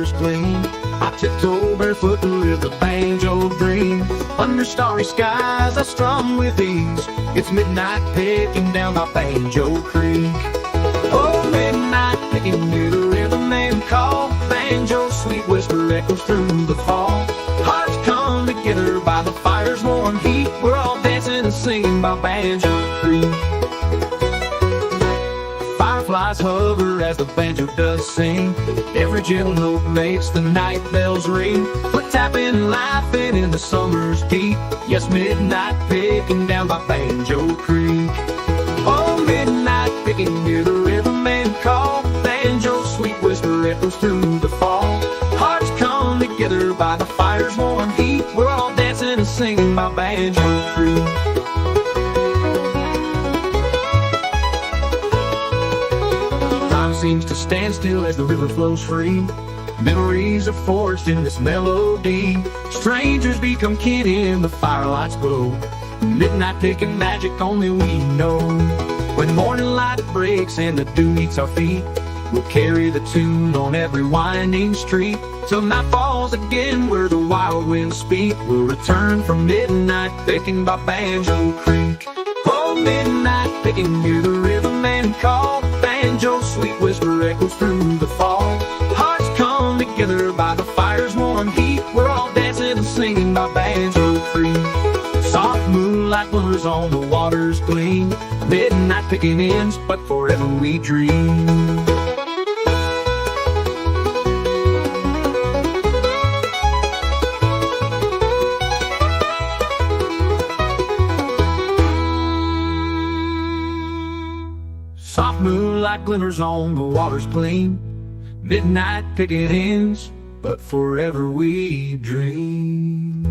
waters gleam. I tiptoe barefoot to live the banjo dream. Under starry skies I strum with ease. It's midnight picking down my Banjo Creek. Oh, midnight picking near the riverman call. Banjo sweet whisper echoes through the fall. Hearts come together by the fire's warm heat. We're all dancing and singing by Banjo Creek. Fireflies hover as the banjo does sing. Every gentle note makes the night bells ring. We're tapping and laughing in the summer's heat. Yes, midnight picking down by Banjo Creek. Oh, midnight picking near the riverman call. Banjo sweet whisper echoes through the fall. Hearts come together by the fire's warm heat. We're all dancing and singing by Banjo Creek. Seems to stand still as the river flows free. Memories are forged in this melody. Strangers become kin in the firelight's glow. Midnight picking magic only we know. When morning light breaks and the dew meets our feet, we'll carry the tune on every winding street. Till night falls again where the wild winds speak. We'll return from midnight picking by Banjo Creek. Oh, midnight picking near the riverman call. Banjo sweet whisper echoes through the fall. Hearts come together by the fire's warm heat. We're all dancing and singing by Banjo Creek. Soft moonlight glimmers on the water's gleam. Midnight picking ends, but forever we dream. Soft moonlight glimmers on the water's gleam. Midnight picking ends, but forever we dream.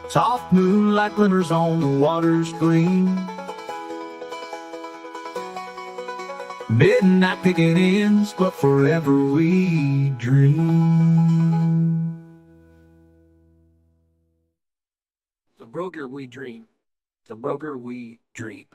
Soft moonlight glimmers on the water's gleam. Midnight picking ends, but forever we dream. The broker we dream. The broker we dream.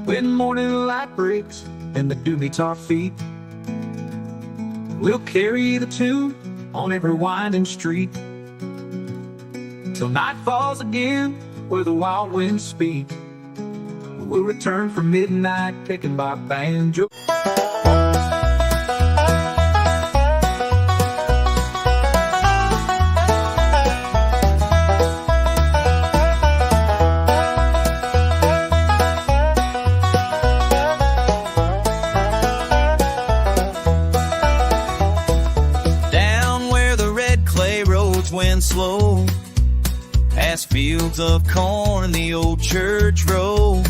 When morning light breaks and the dew meets our feet, we'll carry the tune on every winding street. Till night falls again where the wild winds speak. We'll return from midnight picking by Banjo. Went slow past fields of corn and the old church road.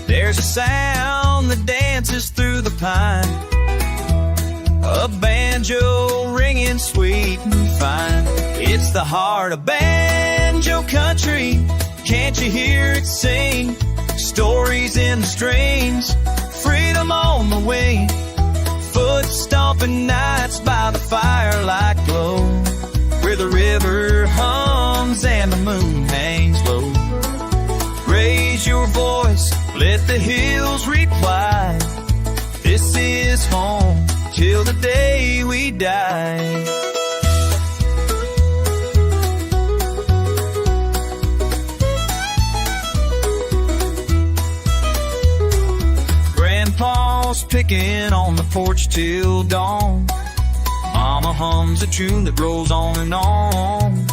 There's a sound that dances through the pine, a banjo ringing sweet and fine. It's the heart of banjo country. Can't you hear it sing? Stories in the strings, freedom on the wing. Foot stomping nights by the firelight glow, where the river hums and the moon hangs low. Raise your voice, let the hills reply. This is home till the day we die. ticking on the porch till dawn. Mama hums a tune that rolls on and on.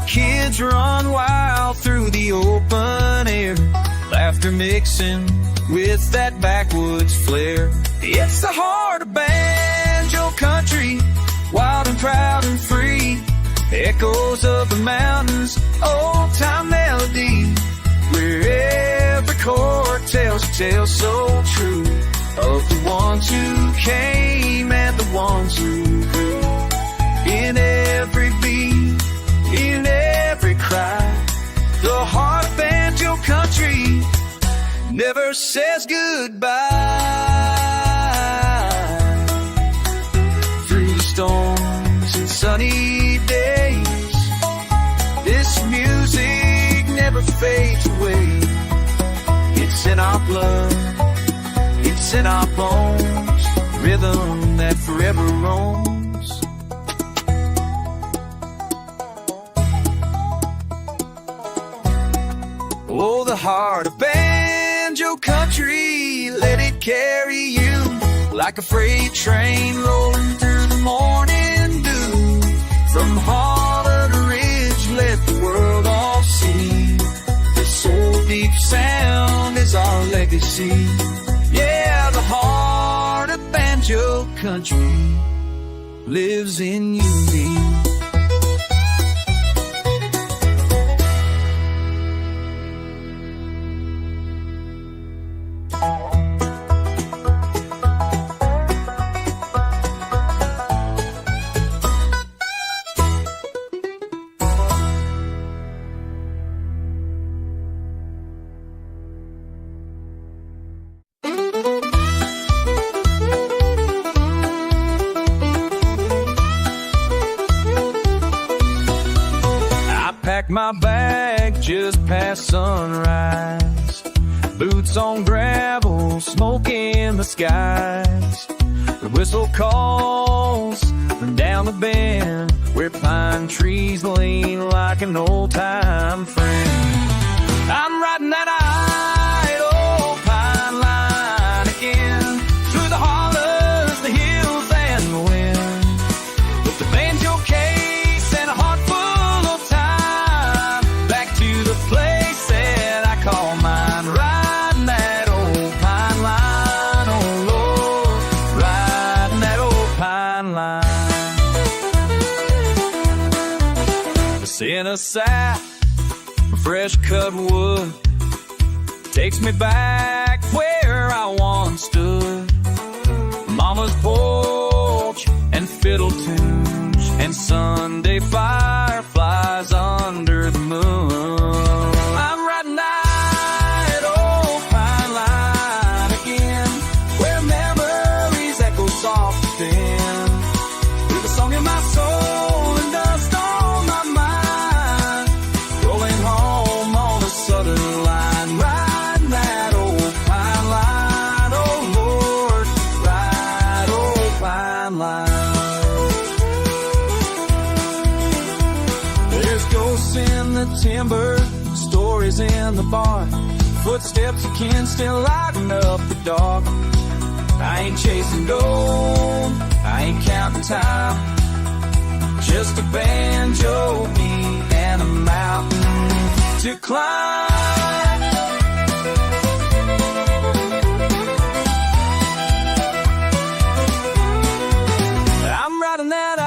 Kids run wild through the open air, laughter mixing with that backwoods flair. It's the heart of banjo country, wild and proud and free. Echoes of the mountains, old-time melody, where every chord tells a tale so true of the ones who came and the ones who grew. In every beat, in every cry, the heart of banjo country never says goodbye. Through the storms and sunny days, this music never fades away. It's in our blood, it's in our bones, rhythm that forever roams. Oh, the heart of banjo country, let it carry you like a freight train rolling through the morning dew. From holler to ridge, let the world all see this soul deep sound is our legacy. Yeah, the heart of banjo country lives in you. My bag just past sunrise, boots on gravel, smoke in the skies. The whistle calls from down the bend, where pine trees lean like an old-time friend. I'm riding that idle pine line again, through the hollers, the hills, and the wind, with the banjo case and a heart full of time, back to the place that I call mine. Riding that old pine line, oh Lord, riding that old pine line. The scent of sap, fresh cut wood, takes me back where I once stood. Mama's porch and fiddle tunes and Sunday fireflies under the moon. I'm riding that old pine line again, where memories echo soft and thin, with a song in my soul and dust on my mind, rolling home on the southern line. Riding that old pine line, oh Lord, ride old pine line. There's ghosts in the timber, stories in the barn, footsteps of kin still lighting up the dark. I ain't chasing gold, I ain't counting time, just a banjo beat and a mountain to climb. I'm riding that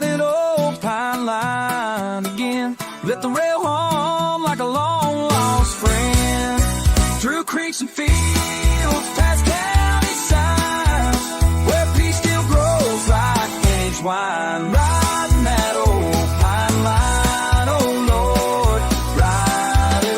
idle old pine line again, let the rail hum like a long lost friend, through creeks and fields, past county signs, where peace still grows like aged wine. Riding that old pine line, oh Lord, ride it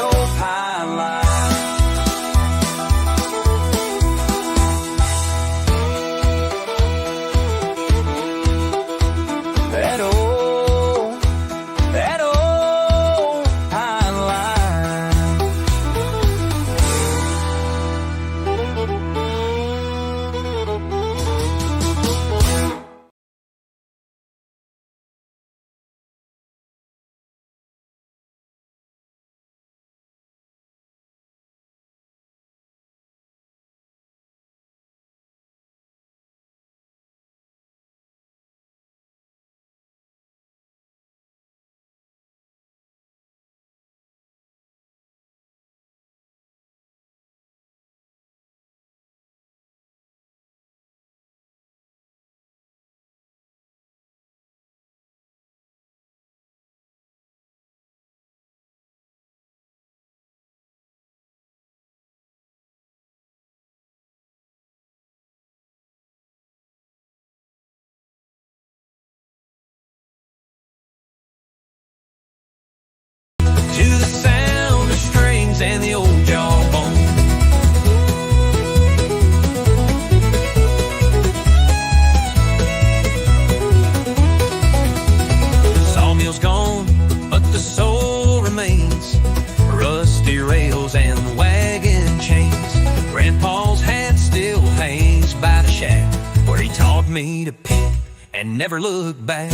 shack, where he taught me to pick and never look back.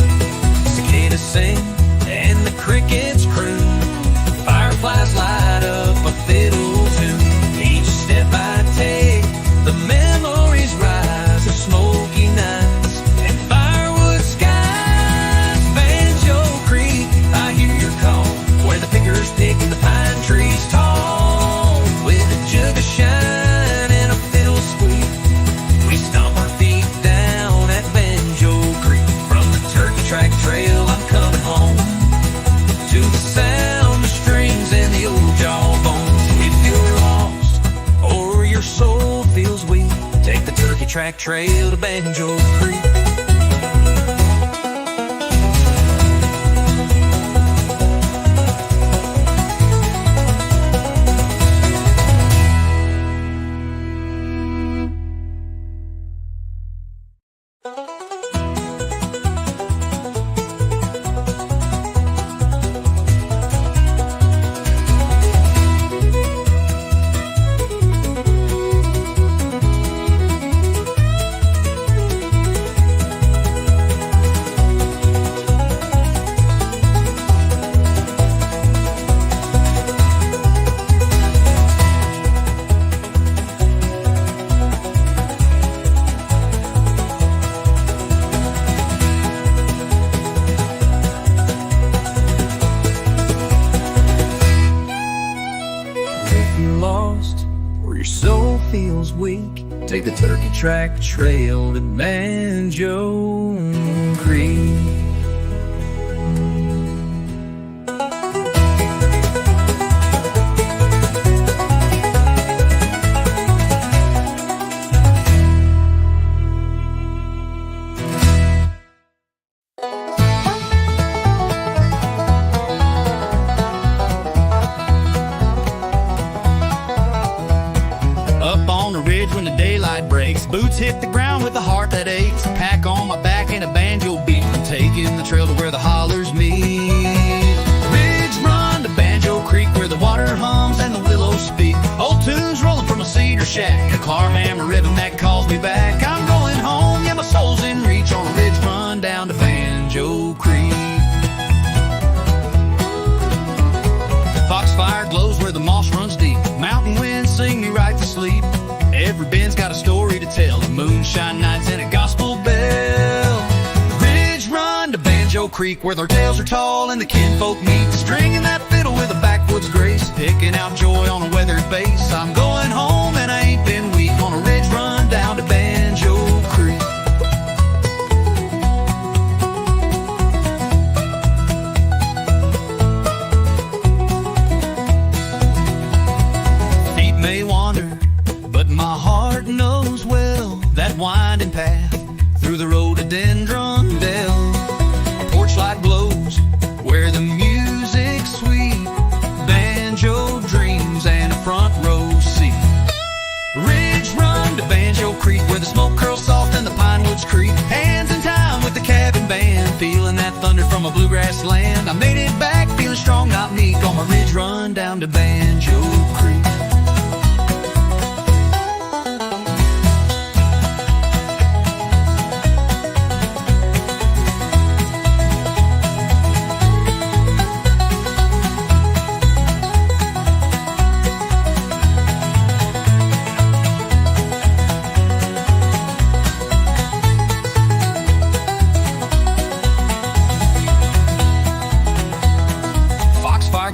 Cicadas sing and the crickets croon, fireflies light up a fiddle tune. Each step I take, the memories rise of smoky nights and firewood skies. Banjo Creek, I hear your call, where the pickers pick and the pine trees tall. With a jug of shine and a fiddle squeak, we stomp our feet down at Banjo Creek. From the turkey track trail, I'm coming home to the sound of strings and the old jawbones. If you're lost or your soul feels weak, take the turkey track trail to Banjo Creek. Lost or your soul feels weak, take the turkey track trail to Banjo Creek. When the daylight breaks, boots hit the ground with a heart that aches. Pack on my back and a banjo beat, I'm taking the trail to where the hollers meet. Ridge run to Banjo Creek, where the water hums and the willows speak. Old tunes rolling from a cedar shack, a Claremont rhythm that calls me back. I'm going home, yeah, my soul's in reach, on a ridge run down to Banjo Creek. Foxfire glows where the moss runs deep, mountain winds sing me right to sleep. Every bend's got a story to tell, moonshine nights and a gospel bell. Ridge run to Banjo Creek, where their tales are tall and the kinfolk meet. Stringing that fiddle with a backwoods grace, picking out joy on a weathered bass. I'm going home and I ain't been weak, on a ridge run down to Banjo Creek. Feet may wander, but my heart knows well that winding path through the rhododendron dell. A porch light glows where the music's sweet, banjo dreams and a front row seat. Ridge run to Banjo Creek, where the smoke curls soft and the pine woods creak. Hands in time with the cabin band, feeling that thunder from a bluegrass land. I made it back feeling strong, not meek, on my ridge run down to Banjo Creek.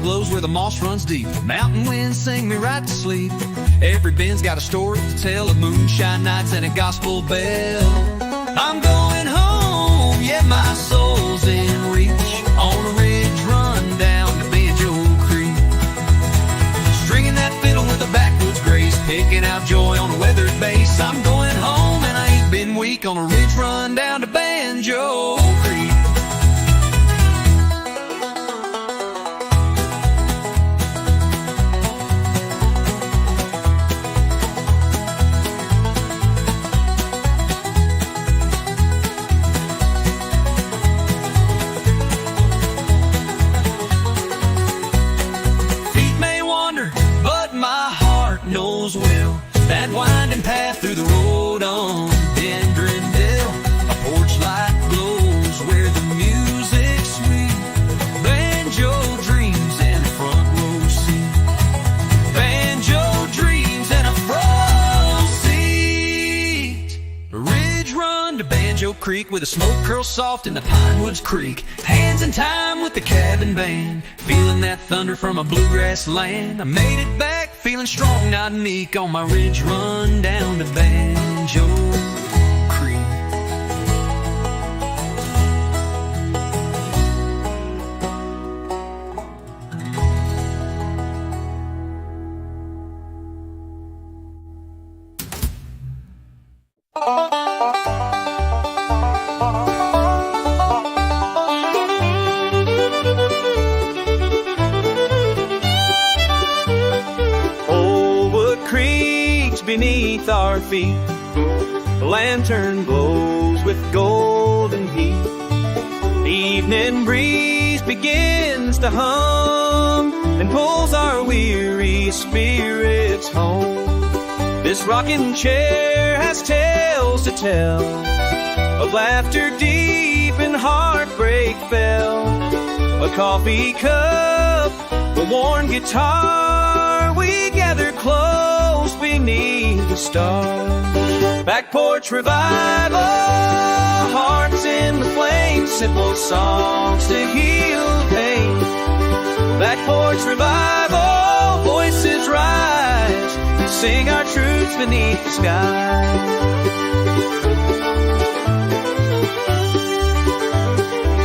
Glows where the moss runs deep, mountain winds sing me right to sleep. Every bend's got a story to tell, of moonshine nights and a gospel bell. I'm going home, yeah, my soul's in reach, on a ridge run down to Banjo Creek. Stringing that fiddle with a backwoods grace, picking out joy on a weathered bass. I'm going home and I ain't been weak, on a ridge run down to Banjo Creek. knows well that winding path through the road on Banjo Creek where the smoke curls soft in the pine woods creek. Hands in time with the cabin band, feeling that thunder from a bluegrass land. I made it back feeling strong, not meek, on my ridge run down to Banjo Creek. Old wood creaks beneath our feet, the lantern glows with golden heat. The evening breeze begins to hum and pulls our weary spirits home. This rocking chair has tales to tell of laughter deep and heartbreak felt. A coffee cup, a worn guitar, we gather close beneath the stars. Back porch revival, hearts in the flames, simple songs to heal pain. Back porch revival, voices rise, we sing our truths beneath the sky.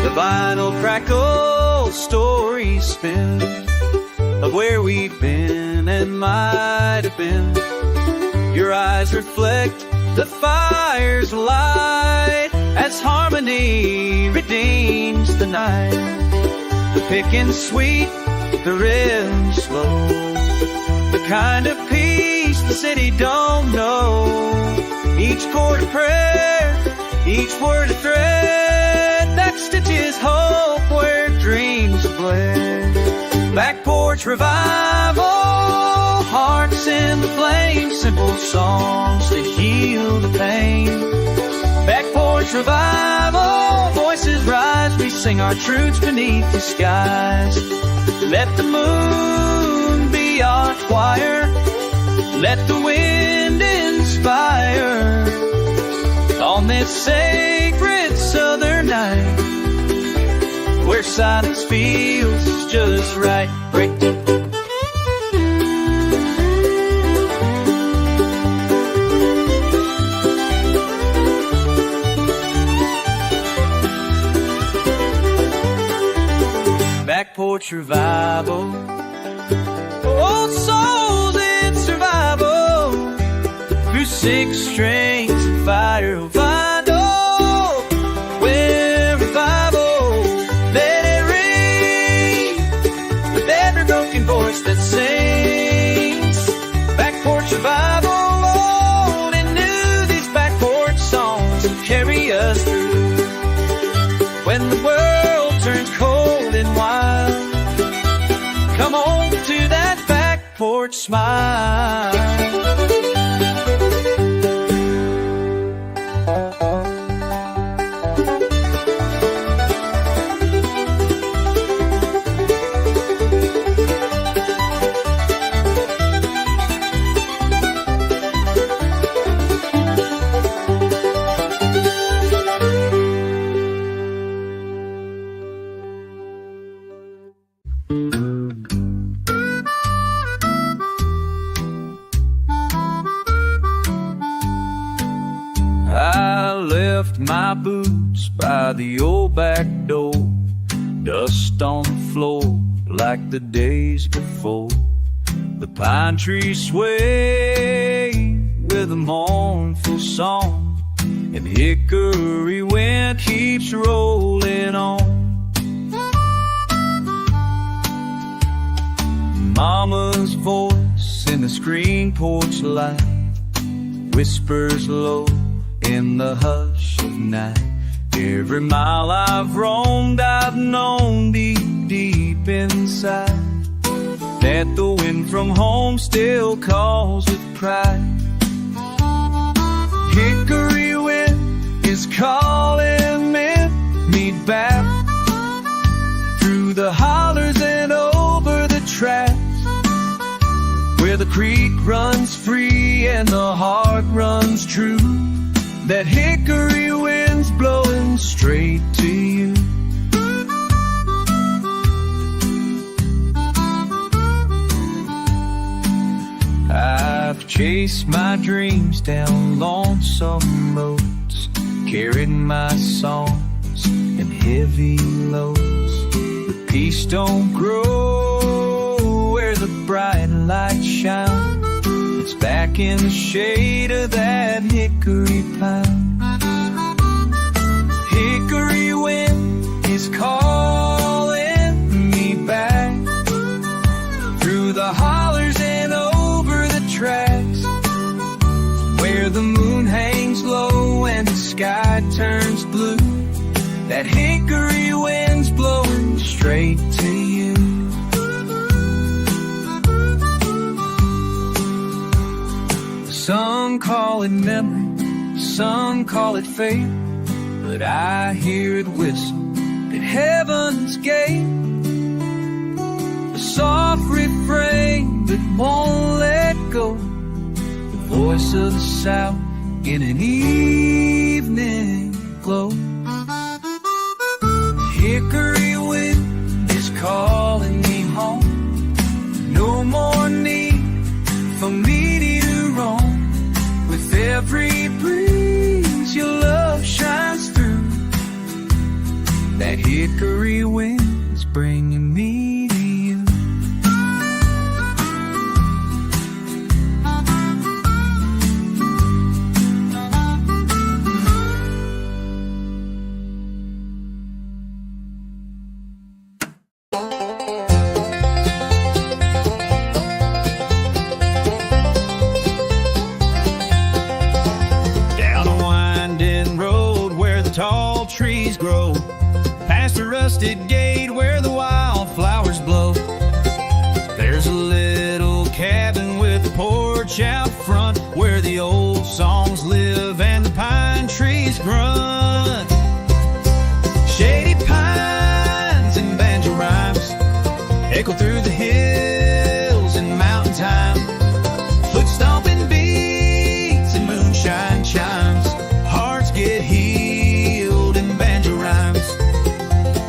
The vinyl crackles, stories spin of where we've been and might have been. Your eyes reflect the fire's light as harmony redeems the night. The picking sweet, the rhythm slow, the kind of peace the city don't know. Each chord a prayer, each word a thread that stitches hope where dreams bled. Back porch revival, hearts in the flames, simple songs to heal the pain. Back porch revival, voices rise, we sing our truths beneath the skies. Let the moon be our choir, let the wind inspire on this sacred southern night, where silence feels just right. Break Back porch revival, old souls in survival, through six strings of fire will find hope. Where revival, let it ring with every broken voice that sings. Back porch revival, old and new, these back porch songs will carry us through. When the world turns cold and wild, come home to that back porch smile. I left my boots by the old back door, dust on the floor like the days before. The pine trees sway with a mournful song, and hickory wind keeps rolling on. Mama's voice in the screen porch light whispers low in the hush of night. Every mile I've roamed, I've known deep, deep inside that the wind from home still calls with pride. Hickory wind is calling me back through the hollers and over the tracks, where the creek runs free and the heart runs true. That hickory wind's straight to you. I've chased my dreams down lonesome roads, carried my songs and heavy loads. But peace don't grow where the bright light shines. It's back in the shade of that hickory pine. Hickory wind is calling me back through the hollers and over the tracks, where the moon hangs low and the sky turns blue. That hickory wind's blowing straight to you. Some call it memory, some call it fate, but I hear it whistle at heaven's gate. A soft refrain that won't let go, the voice of the South in an evening glow. Hickory wind is calling me home. No more need for me to roam. With every breeze your love shines through. That hickory wind's bringing me to you. Tall trees grow, past the rusted gate where the wildflowers blow. There's a little cabin with a porch out front, where the old songs live and the pine trees grunt. Shady pines and banjo rhymes echo through the hills and mountain time. Foot stomping beats and moonshine chimes. Hearts get healed in banjo rhymes,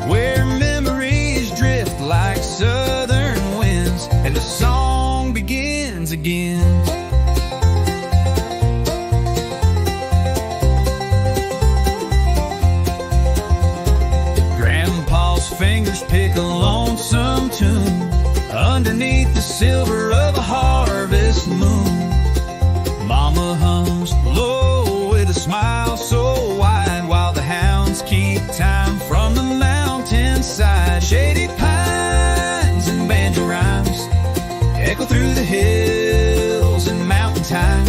where memories drift like southern winds and the song begins again. Grandpa's fingers pick a lonesome tune underneath the silver of a harvest moon. Mama hums low with a smile so wide, while the hounds keep time from the mountainside. Shady pines and banjo rhymes echo through the hills and mountain time.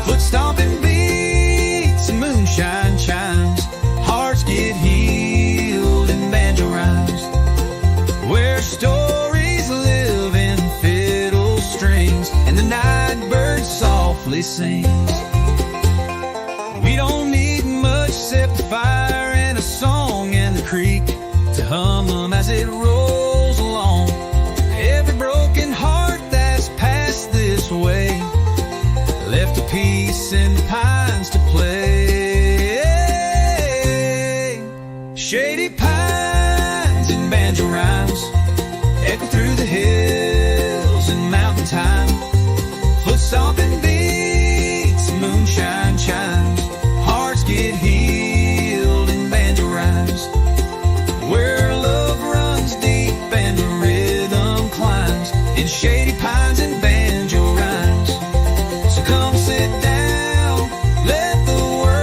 Foot stomping beats and moonshine chimes. Hearts get healed in banjo rhymes, where stories live in fiddle strings and the night bird softly sings. We don't need much except a fire and a song and the creek to hum them as it rolls along. Every broken heart that's passed this way left a piece in the pines to play. Shady pines and banjo rhymes echo through the hills and mountain time. Foot stomping beats and moonshine chimes. Hearts get healed in banjo rhymes, where love runs deep and the rhythm climbs in shady pines and banjo rhymes. So come sit down, let the world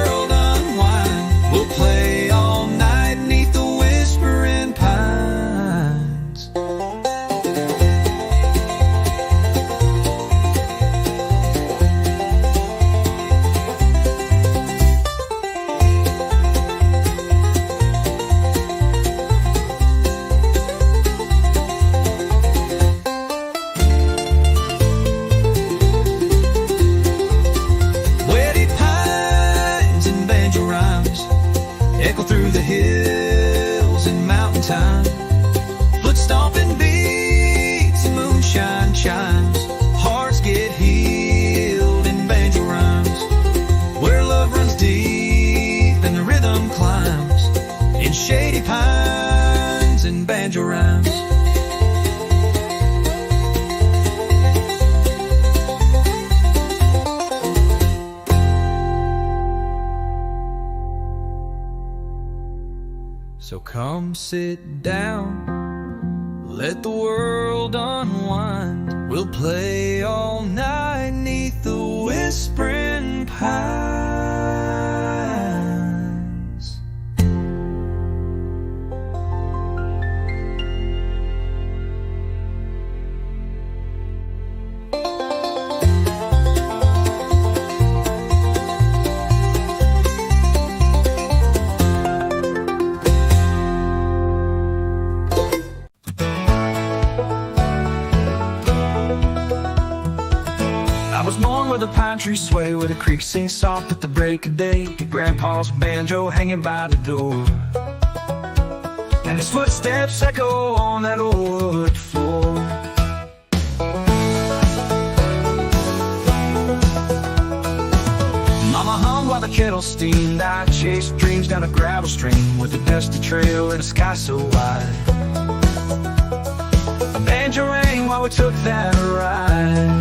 So come sit down, let the world unwind. We'll play all night 'neath the whispering pines. I was born where the pine trees sway, where the creek sings soft at the break of day. Get Grandpa's banjo hanging by the door, and his footsteps echo on that old wood floor. Mama hummed while the kettle steamed. I chased dreams down a gravel stream with a dusty trail and a sky so wide. A banjo rang while we took that ride.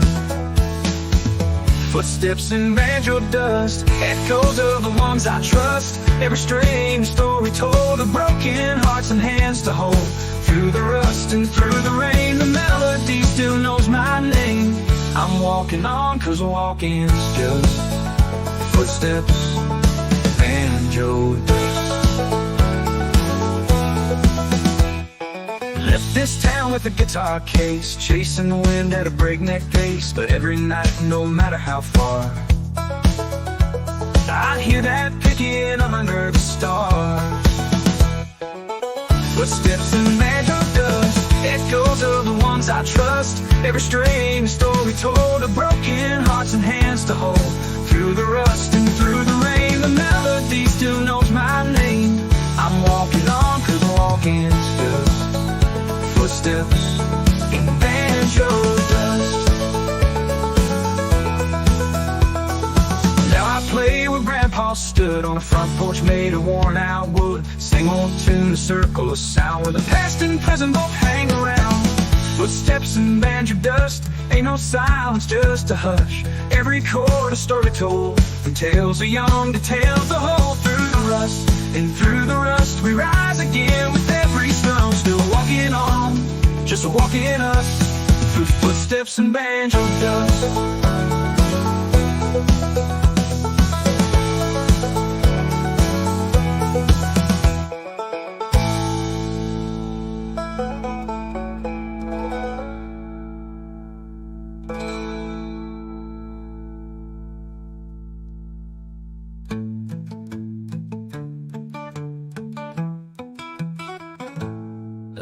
Footsteps in banjo dust, echoes of the ones I trust. Every strange story told of broken hearts and hands to hold. Through the rust and through the rain, the melody still knows my name. I'm walking on, 'cause walking's just footsteps, banjo dust. Left this town with a guitar case, chasing the wind at a breakneck pace. But every night, no matter how far, I hear that picking under the stars. Footsteps in banjo dust, echoes of the ones I trust. Every strange story told of broken hearts and hands to hold. Through the rust and through the rain, the melody still knows my name. I'm walking on, 'cause walking's just footsteps in banjo dust. Now I play where Grandpa stood on a front porch made of worn out wood. Sing old tune, a circle of sound where the past and present both hang around. Footsteps in banjo dust, ain't no silence, just a hush. Every chord a story told, from tales of young to tales of old. Through the rust and through the rust, we rise again with every stone. Still walking on, just walking us, through footsteps and banjo dust.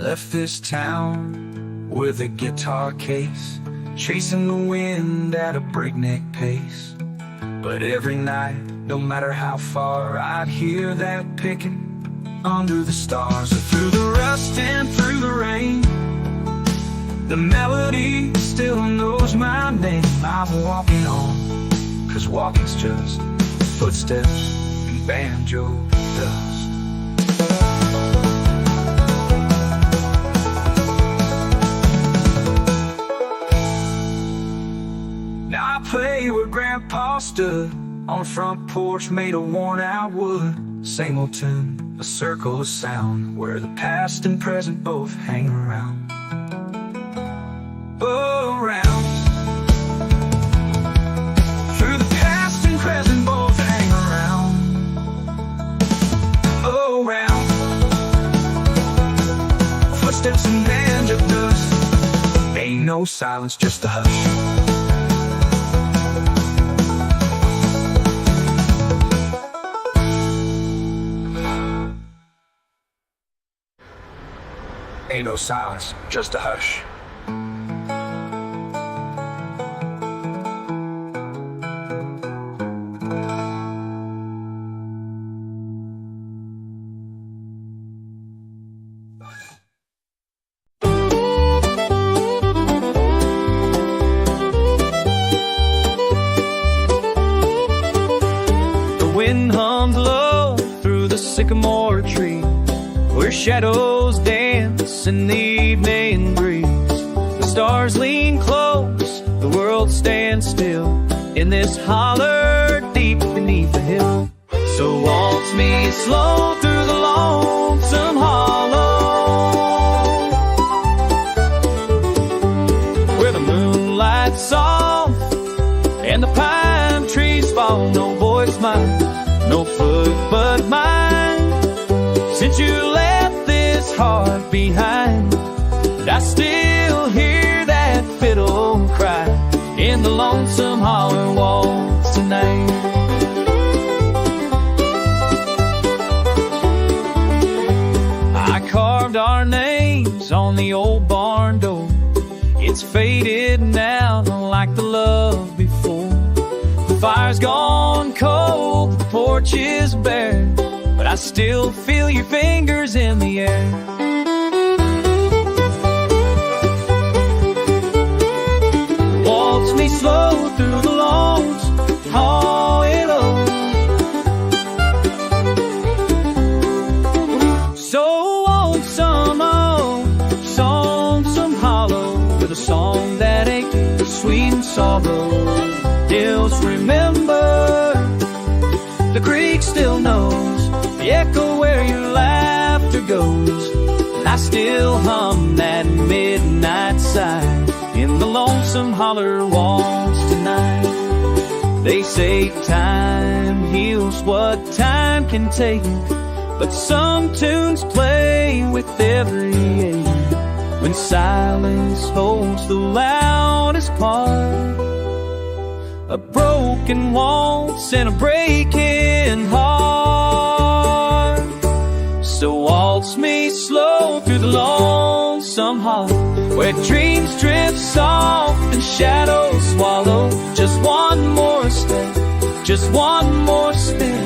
Left this town with a guitar case, chasing the wind at a breakneck pace. But every night, no matter how far, I'd hear that picking under the stars. Through the rust and through the rain, the melody still knows my name. I'm walking on, 'cause walking's just footsteps and banjo dust. Play where Grandpa stood on a front porch made of worn out wood. Same old tune, a circle of sound where the past and present both hang around. Around. Through the past and present both hang around. Around. Footsteps in banjo dust, ain't no silence, just a hush. Ain't no silence, just a hush. The wind hums low through the sycamore tree, where shadows dance in the evening breeze. The stars lean close, the world stands still in this holler deep beneath the hill. So waltz me slow through the lonesome no foot but mine. Since you left this heart behind, I still hear that fiddle cry in the lonesome holler walls tonight. I carved our names on the old barn door. It's faded now like the love before. The fire's gone cold, the porch is bare, but I still feel your fingers in the air. Waltz me slow through the lawns, haul it low. So won't some old song, some hollow, with a song that ain't sweet and sorrow. Hills remember, the creek still knows the echo where your laughter goes. And I still hum that midnight sigh in the lonesome holler walls tonight. They say time heals what time can take, but some tunes play with every age. When silence holds the loudest part, a broken waltz and a breaking heart. So waltz me slow through the lonesome hollow, where dreams drift soft and shadows swallow. Just one more step, just one more spin,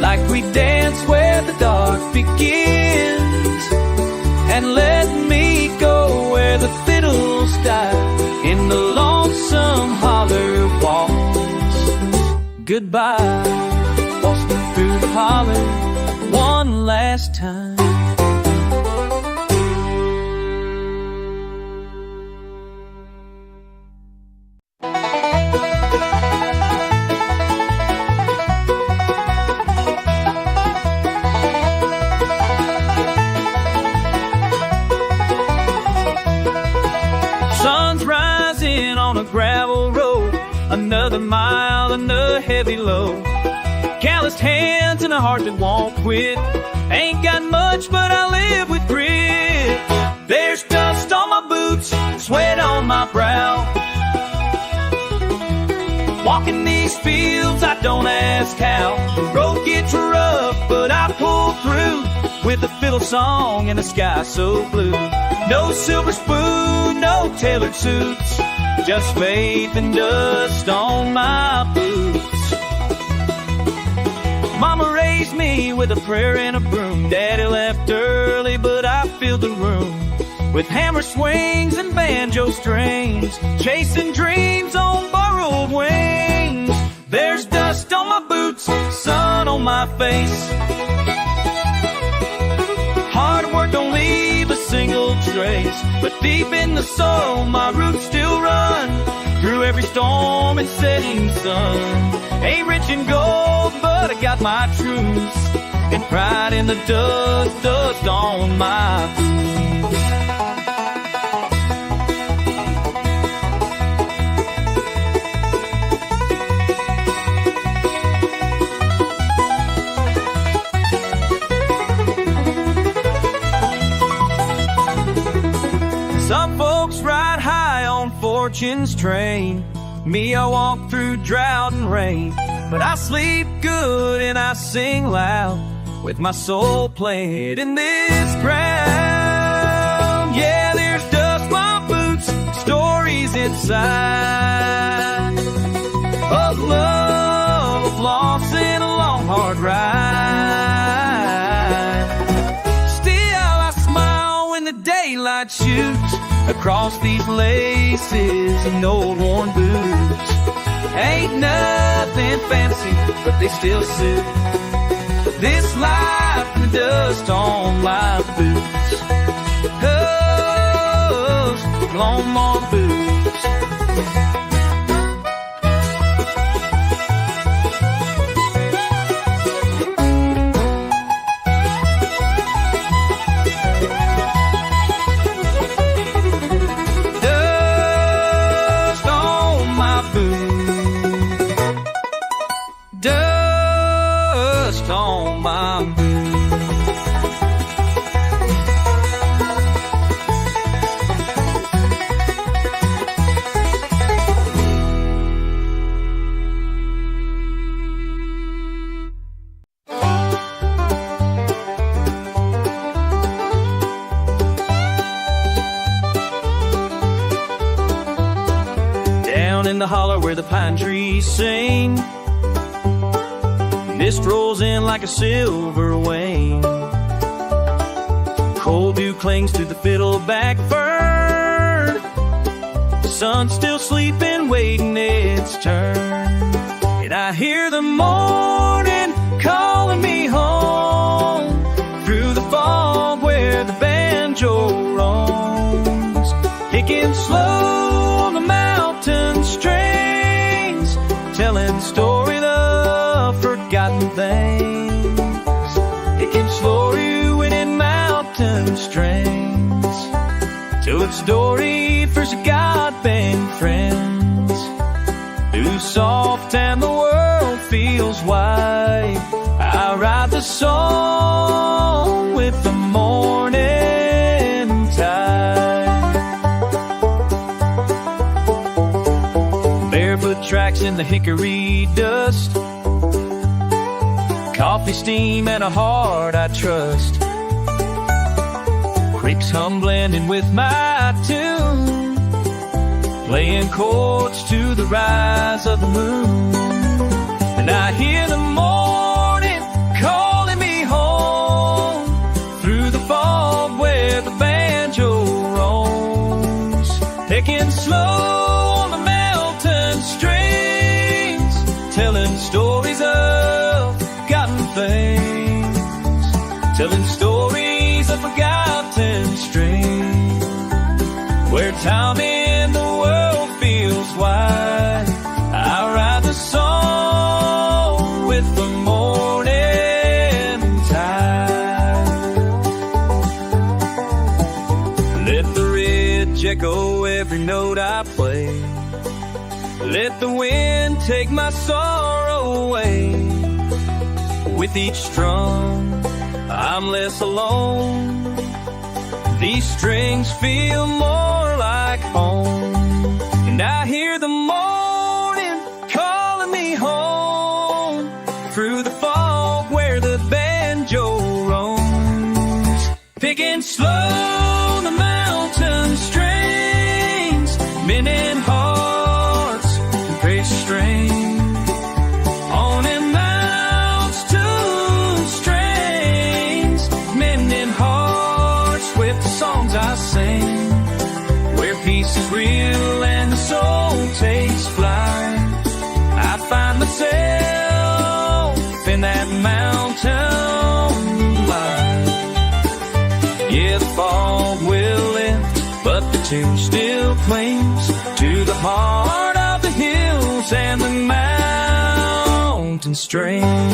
like we dance where the dark begins. And let me go where the fiddles die in the lonesome holler waltz. Goodbye, waltz me through the holler one last time. Sun's rising on a gravel road, another mile, another heavy load. Calloused hands and a heart that won't quit. Ain't got much, but I live with grit. There's dust on my boots, sweat on my brow. Walking these fields, I don't ask how. The road gets rough, but I pull through with a fiddle song and a sky so blue. No silver spoon, no tailored suits, just faith and dust on my boots. Mama raised me with a prayer and a broom. Daddy left early, but I filled the room with hammer swings and banjo strings, chasing dreams on borrowed wings. There's dust on my boots, sun on my face. Hard work don't leave a single trace, but deep in the soul my roots still run through every storm and setting sun. Ain't rich in gold, but I got my truths, and pride in the dust, dust on my boots. Some folks ride high on fortune's train. Me, I walk through drought and rain. But I sleep good and I sing loud, with my soul played in this ground. Yeah, there's dust, my boots, stories inside of love, of loss, and a long hard ride. Still I smile when the daylight shoots across these laces and old worn boots. Ain't nothing fancy, but they still suit this life and the dust on my boots. Those long on boots. lost on my moon. In the holler where the pine trees sing, mist rolls in like a silver wing. Cold dew clings to the fiddleback fern. The sun's still sleeping, waiting its turn. And I hear the morning calling me home through the fog where the banjo roams, picking slow on the mountain strings, telling stories of forgotten things. Picking slow in mountain strings, telling story for some God-bent friends, who's soft and the world feels wide. I write the song with the morning tide. Barefoot tracks in the hickory dust, coffee steam and a heart I trust. Creeks hum blending with my tune, playing chords to the rise of the moon. And I hear the morning calling me home through the fog where the banjo roams, picking slow on the mountain strings, telling stories of forgotten things, telling stories of forgotten strings, where time in the world feels wide. I write the song with the morning tide. Let the ridge echo every note I play, let the wind take my sorrow away. With each strum I'm less alone, these strings feel more like home. And I hear the morning calling me home through the fog where the banjo roams, picking slow the mountain strings, mending hearts and precious strings, on and mounts tune strings, mending hearts with the songs I sing, where peace is real and the soul takes flight. I find myself in that mountain light. Yeah, the fog will lift, but the tune still clings to the heart of the hills and the mountain strings.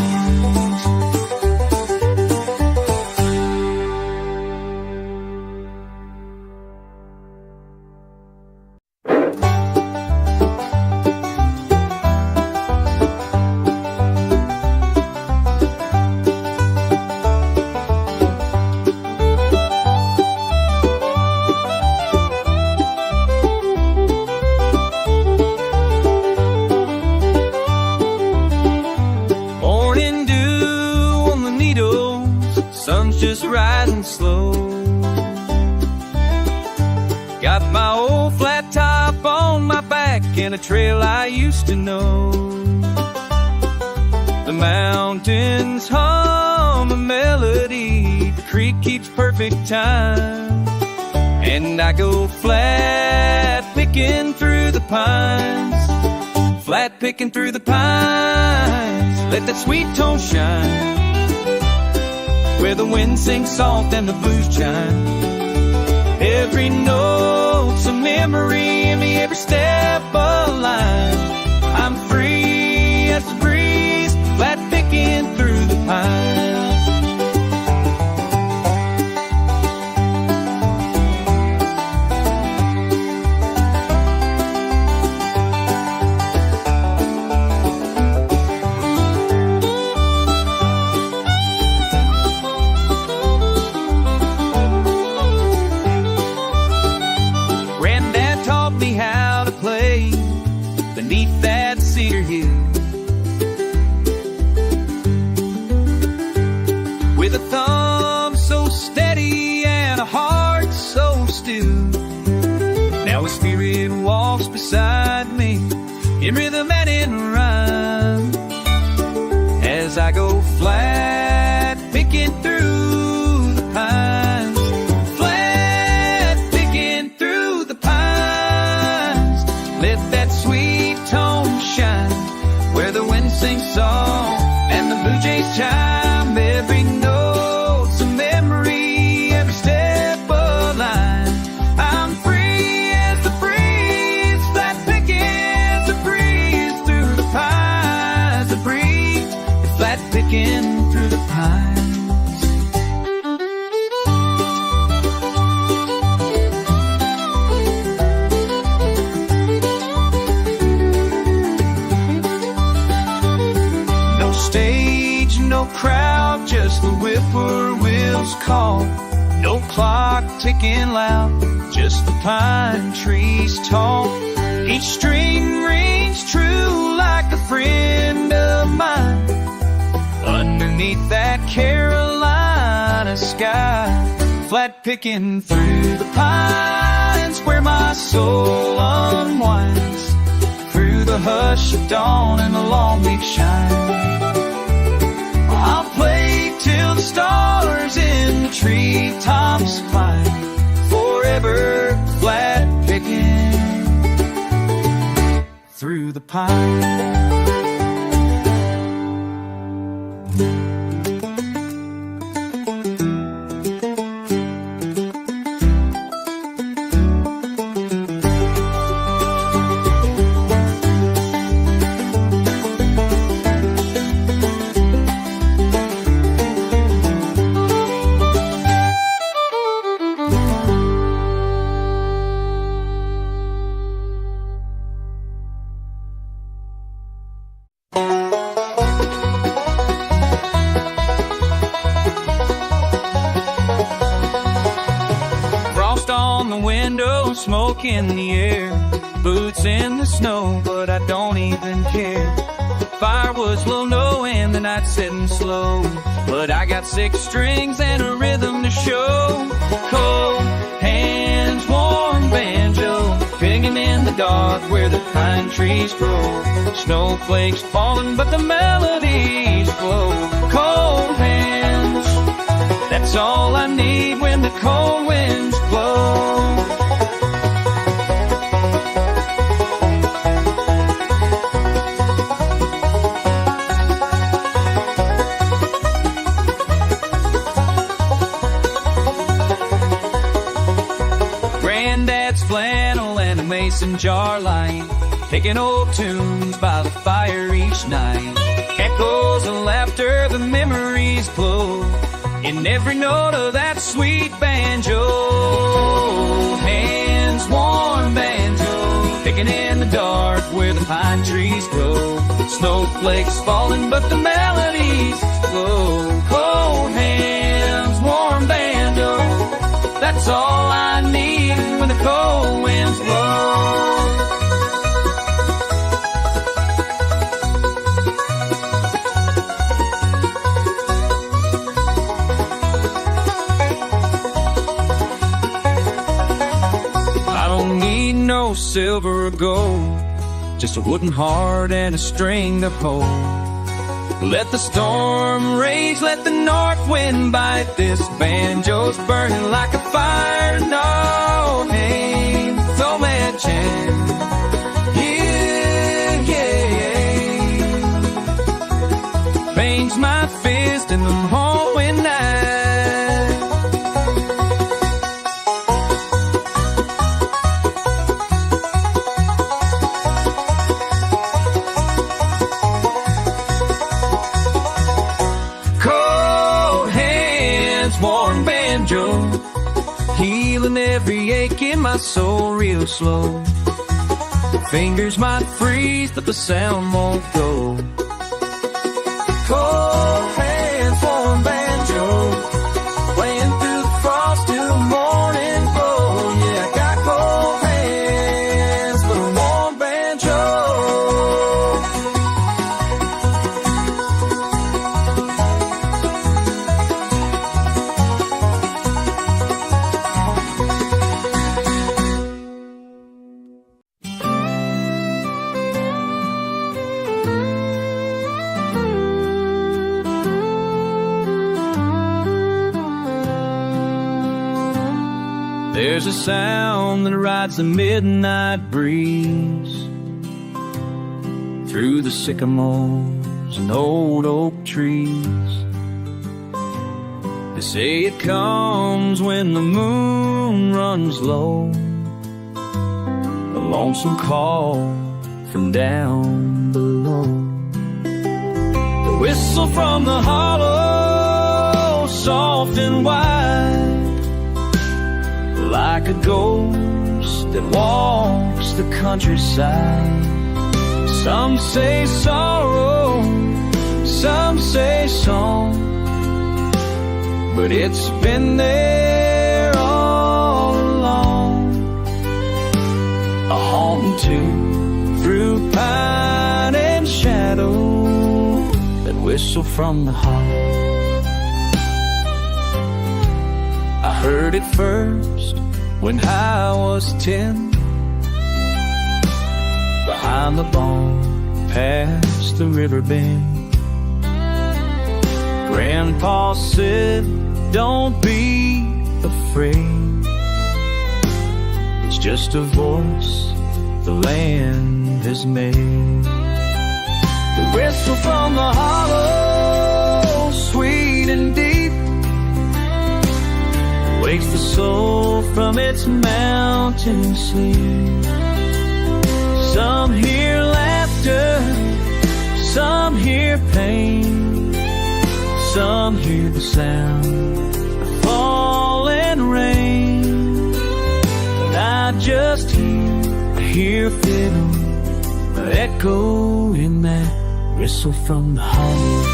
Just riding slow, got my old flat top on my back and a trail I used to know. The mountains hum a melody, the creek keeps perfect time, and I go flat picking through the pines, flat picking through the pines. Let that sweet tone shine, where the wind sings soft and the blues chime. Every note's a memory in me, every step a line. I'm free as the breeze, flat picking through the pines. I go flat picking through the pines, flat picking through the pines. Let that sweet tone shine where the wind sings song and the blue jays chime. Every note's a memory, every step a line. I'm free as the breeze, flat picking the breeze through the pines. The breeze, flat picking through the pines. No stage, no crowd, just the whippoorwill's call. No clock ticking loud, just the pine trees tall. Each string rings true like a friend of mine. Underneath that Carolina sky, flat picking through the pines where my soul unwinds. Through the hush of dawn and the long week shine, I'll play till the stars in the treetops climb. Forever flat picking through the pine. Smoke in the air, boots in the snow, but I don't even care. Fire was low, no, and the night setting slow, but I got 6 strings and a rhythm to show. Cold hands, warm banjo, picking in the dark where the pine trees grow. Snowflakes falling, but the melodies flow. Cold hands, that's all I need when the cold winds blow. Flannel and a mason jar line, picking old tunes by the fire each night. Echoes of laughter, the memories glow in every note of that sweet banjo. Hands warm banjo, picking in the dark where the pine trees grow. Snowflakes falling, but the melodies flow. Cold hands, warm banjo, that's all I need when the cold winds blow. I don't need no silver or gold, just a wooden heart and a string to hold. Let the storm rage, let the north wind bite. This banjo's burning like a fire. No name, no man chance. Yeah, yeah. Bangs my fist in the hallway night. Warm banjo, healing every ache in my soul real slow. Fingers might freeze, but the sound won't go. Cold hands, warm banjo, playing through the frost till the morning glow. Yeah, I got cold hands, but a warm banjo. There's a sound that rides the midnight breeze through the sycamores and old oak trees. They say it comes when the moon runs low, a lonesome call from down below. The whistle from the hollow, soft and wide, like a ghost that walks the countryside. Some say sorrow, some say song, but it's been there all along. A haunting tune through pine and shadow, that whistle from the hollow. I heard it first when I was 10, behind the barn, past the river bend. Grandpa said, don't be afraid, it's just a voice the land has made. The whistle from the hollow, sweet and deep, wakes the soul from its mountain sleep. Some hear laughter, some hear pain, some hear the sound of falling rain. But I just hear fiddle echo in that whistle from the hollow.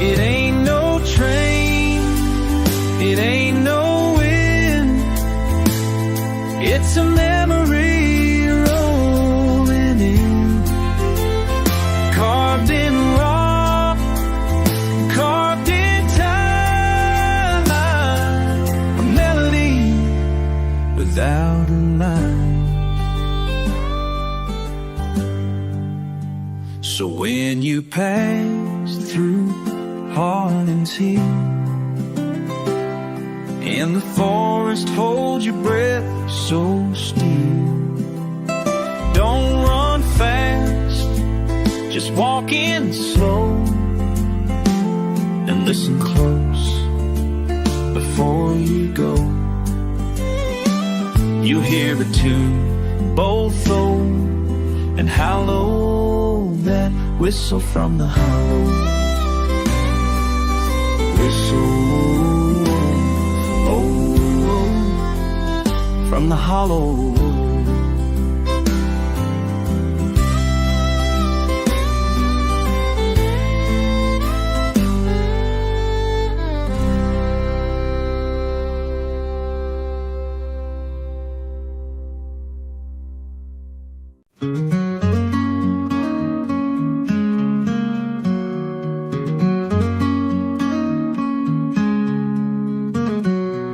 It ain't no train, it ain't no wind, it's a memory rolling in, carved in rock, carved in time, a melody without a line. So when you pass through Harlan's Hill, in the forest hold your breath so still. Don't run fast, just walk in slow, and listen close before you go. You hear the tune, both low and hollow, that whistle from the hollow. Whistle, oh, oh, from the hollow.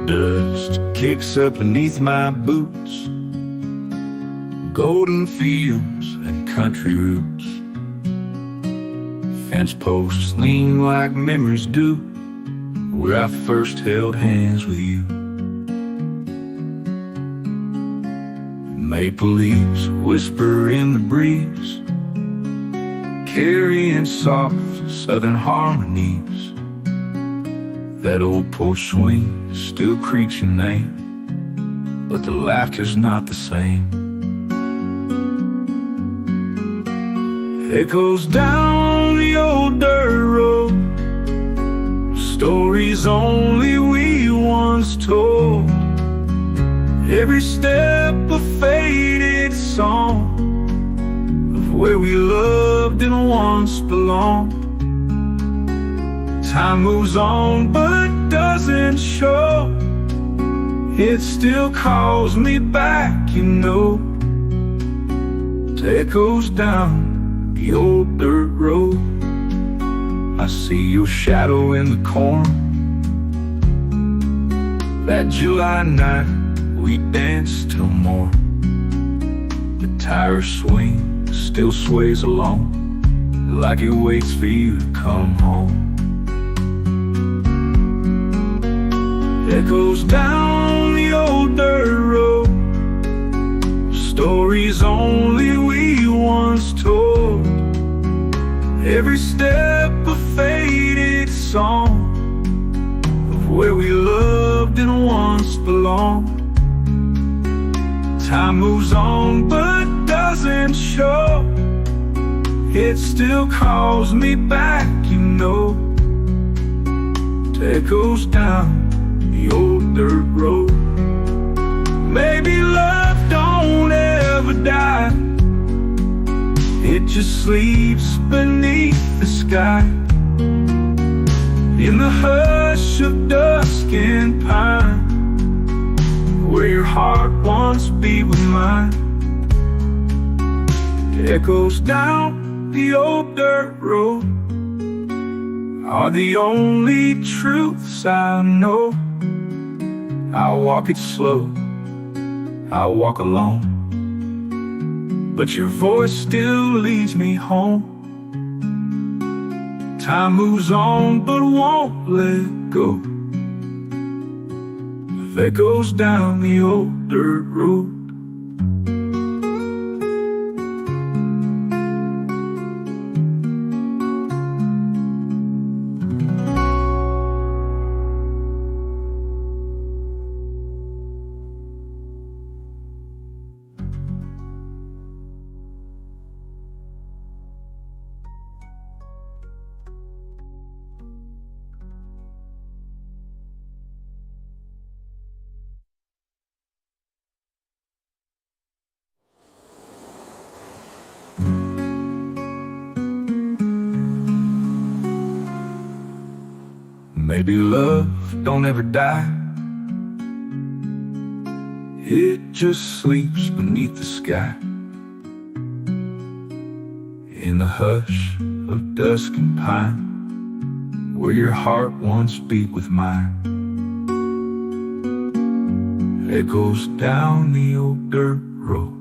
Dust kicks up beneath my boots, golden fields and country roots. Fence posts lean like memories do, where I first held hands with you. Maple leaves whisper in the breeze, carrying soft southern harmonies. That old porch swing still creaks your name, but the laughter's not the same. Echoes down the old dirt road, stories only we once told. Every step a faded song of where we loved and once belonged. Time moves on but doesn't show, it still calls me back, you know. It echoes down the old dirt road. I see your shadow in the corn. That July night we danced till morn. The tires swing still sways along, like it waits for you to come home. Echoes down the old dirt road, stories only we once told. Every step a faded song of where we loved and once belonged. Time moves on but doesn't show. It still calls me back, you know. Echoes down the old dirt road. Maybe love don't ever die, it just sleeps beneath the sky. In the hush of dusk and pine, where your heart once beat with mine. Echoes down the old dirt road are the only truths I know. I walk it slow, I walk alone, but your voice still leads me home. Time moves on but won't let go. That goes down the old dirt road. Maybe love don't ever die, it just sleeps beneath the sky. In the hush of dusk and pine, where your heart once beat with mine. Echoes down the old dirt road.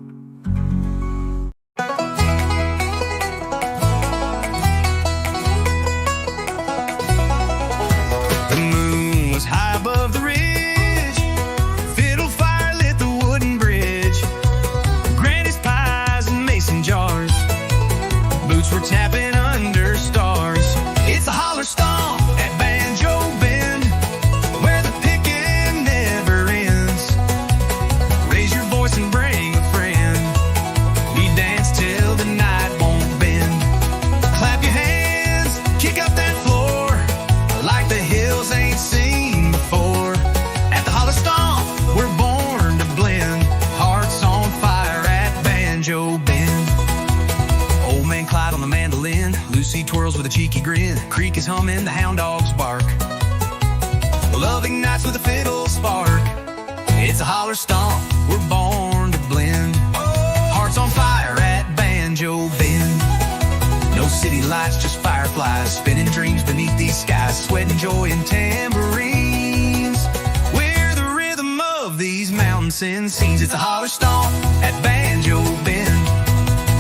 Tapping under stars. It's a holler stomp at Banjo Bend, where the picking never ends. Raise your voice and bring a friend. We dance till the night won't bend. Clap your hands, kick up that floor, like the hills ain't seen before. At the holler stomp, we're born to blend. Hearts on fire at Banjo Bend. Old man Clyde on the mandolin, Lucy twirls with a cheeky grin. Creek is humming, the hound dogs bark. Love ignites with a fiddle spark. It's a holler stomp, we're born to blend. Hearts on fire at Banjo Bend. No city lights, just fireflies, spinning dreams beneath these skies. Sweat and joy and tambourines, we're the rhythm of these mountain sin scenes. It's a holler stomp at Banjo Bend,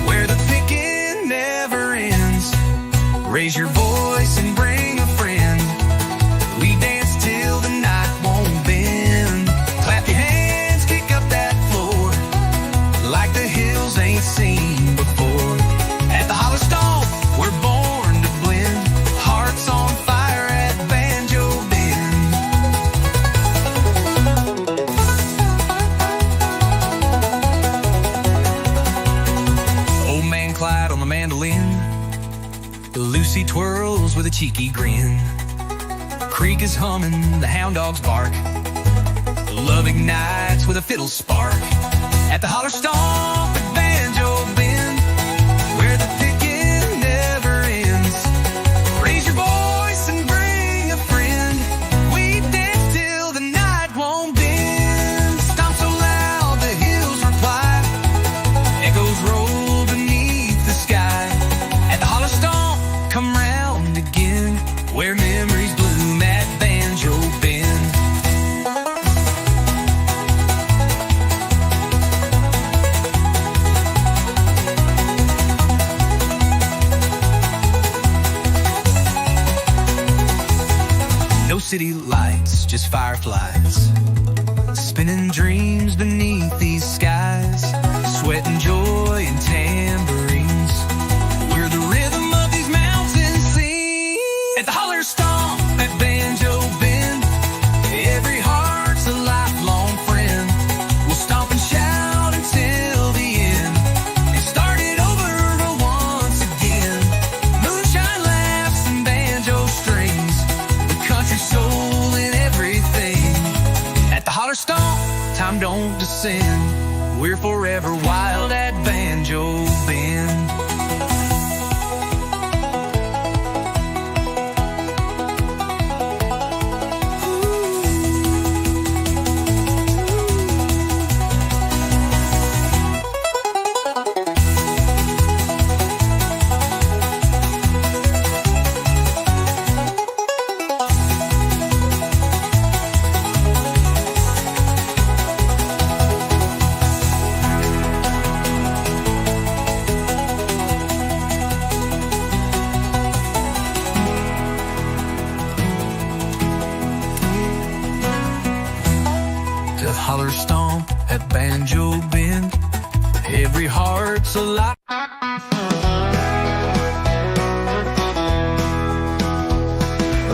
where the picking never ends. Raise your voice and bring a friend. We dance till the night won't bend. Clap your hands, kick up that floor, like the hills ain't seen before. At the holler stomp, we're born to blend. Hearts on fire at Banjo Bend. Old man Clyde on the mandolin, Lucy twirls with a cheeky grin. Creek is humming, the hound dogs bark. Love ignites with a fiddle spark. At the holler stomp at Banjo Bend, where the picking never ends. Raise your voice and bring a friend. We dance till the night won't bend. Stomp so loud the hills reply. Echoes roll beneath the sky. At the holler stomp, come round again, where memories bloom at Banjo Bend. beneath these skies, sweat and joy and tambourines. We're the rhythm of these mountains sing. At the holler stomp at Banjo Bend, every heart's a lifelong friend. We'll stomp and shout until the end and start it over once again. Moonshine laughs and banjo strings, the country soul in everything. At the holler stomp, time don't descend. We're forever wild at Banjo Bend. To holler stomp at Banjo Bend, every heart's alive.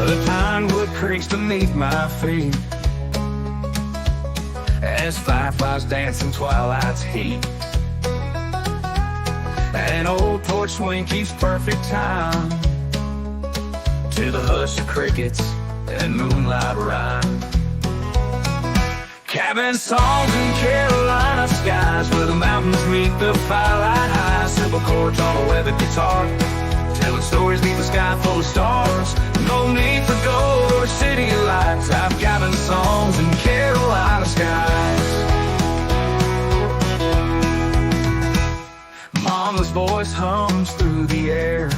The pinewood creaks beneath my feet as fireflies dance in twilight's heat. An old porch swing keeps perfect time to the hush of crickets and moonlight rhyme. Cabin songs in Carolina skies, where the mountains meet the firelight high. Simple chords on a weathered guitar, telling stories beneath the sky full of stars. No need for gold or city lights. I've cabin songs in Carolina skies. Mama's voice hums through the air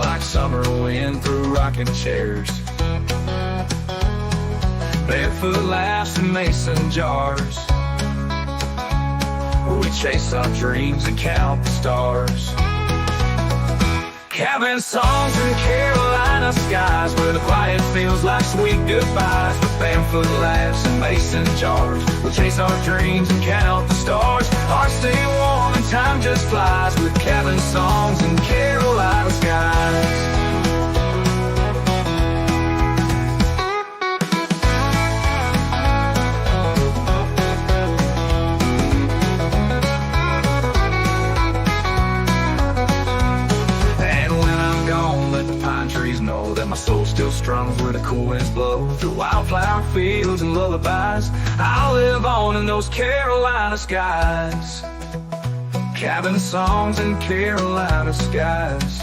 like summer wind through rocking chairs. Barefoot laughs in mason jars, we chase our dreams and count the stars. Cabin songs in Carolina skies, where the quiet feels like sweet goodbyes. With barefoot laughs in mason jars, we chase our dreams and count the stars. Hearts stay warm and time just flies, with cabin songs in Carolina skies. Know that my soul still strums where the cool winds blow through wildflower fields and lullabies. I'll live on in those Carolina skies. Cabin songs in Carolina skies,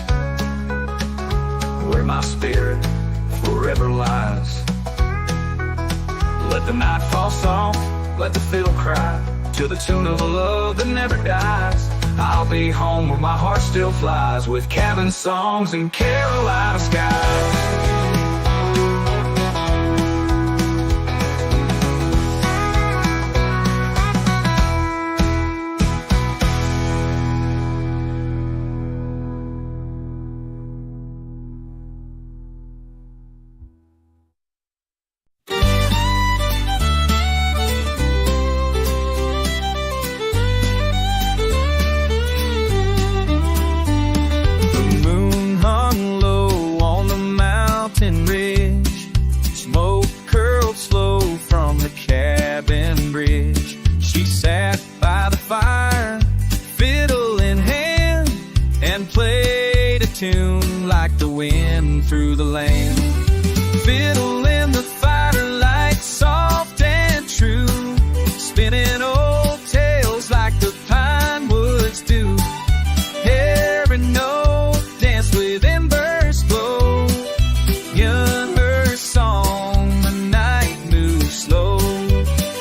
where my spirit forever lies. Let the night fall soft, let the fiddle cry, to the tune of a love that never dies. I'll be home where my heart still flies, with cabin songs in Carolina skies. Tune like the wind through the land. Fiddle in the firelight, soft and true, spinning old tales like the pine woods do. Every note dance with embers glow. Young her song, the night moves slow.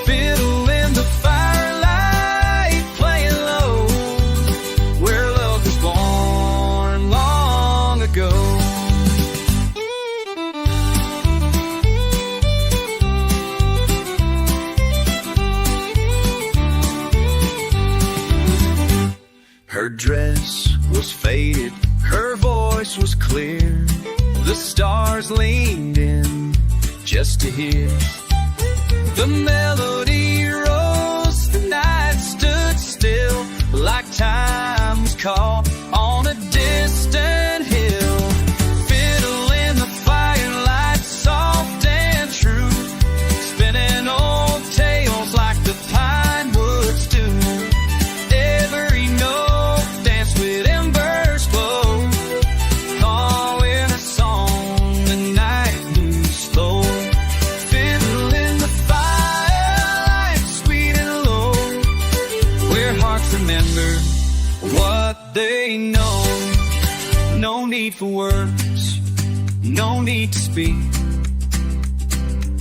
Fiddle in the firelight, playing low, where love was born long ago. Her dress was faded, her voice was clear. The stars leaned in just to hear the melody remember what they know. No need for words, no need to speak.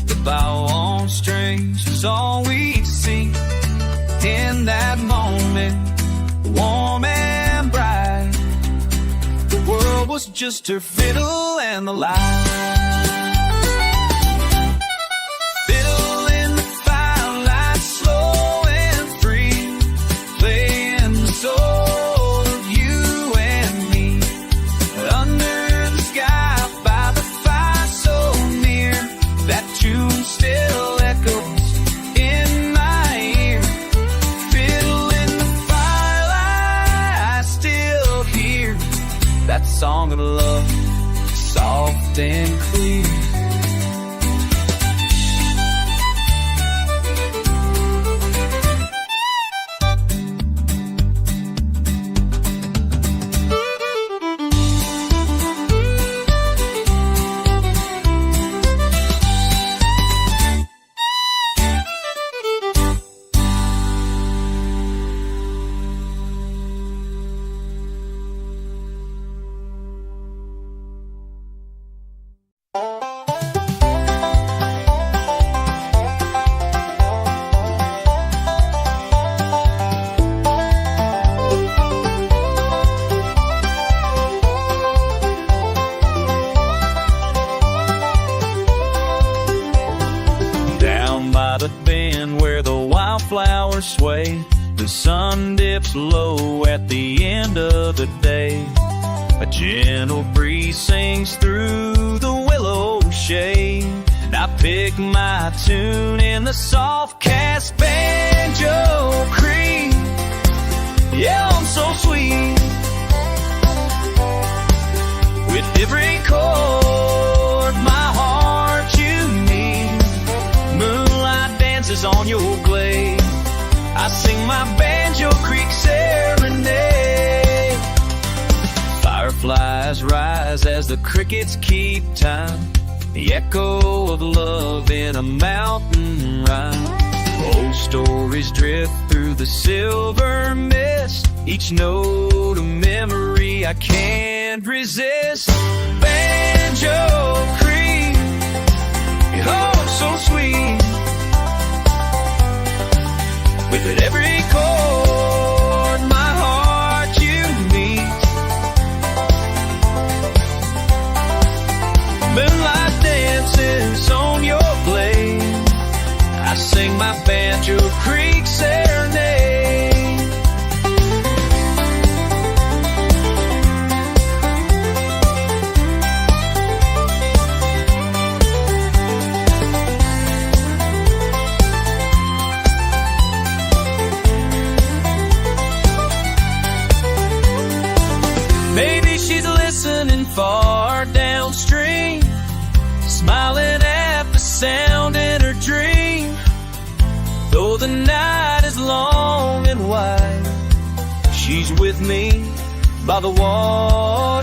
The bow on strings was all we'd see. In that moment, warm and bright, the world was just her fiddle and the light. Fiddle in the firelight, slow and free, playing the soul of you and me. Under the sky, by the fire so near, that tune still echoes in my ear. Fiddle in the firelight, I still hear that song of love, soft and clear. Where the wildflowers sway, the sun dips low at the end of the day. A gentle breeze sings through the willow shade, and I pick my tune in the soft cast banjo creek. Yeah, I'm so sweet with every chord my heart you need. Moonlight dances on your glade, I sing my Banjo Creek serenade. Fireflies rise as the crickets keep time, the echo of love in a mountain rhyme. Old stories drift through the silver mist, each note a memory I can't resist. Banjo Creek, oh so sweet, with every chord my heart you meet. Moonlight dances on your blade, I sing my Banjo Creek serenade. Maybe she's listening far downstream, smiling at the sound in her dream. Though the night is long and wide, she's with me by the waterside.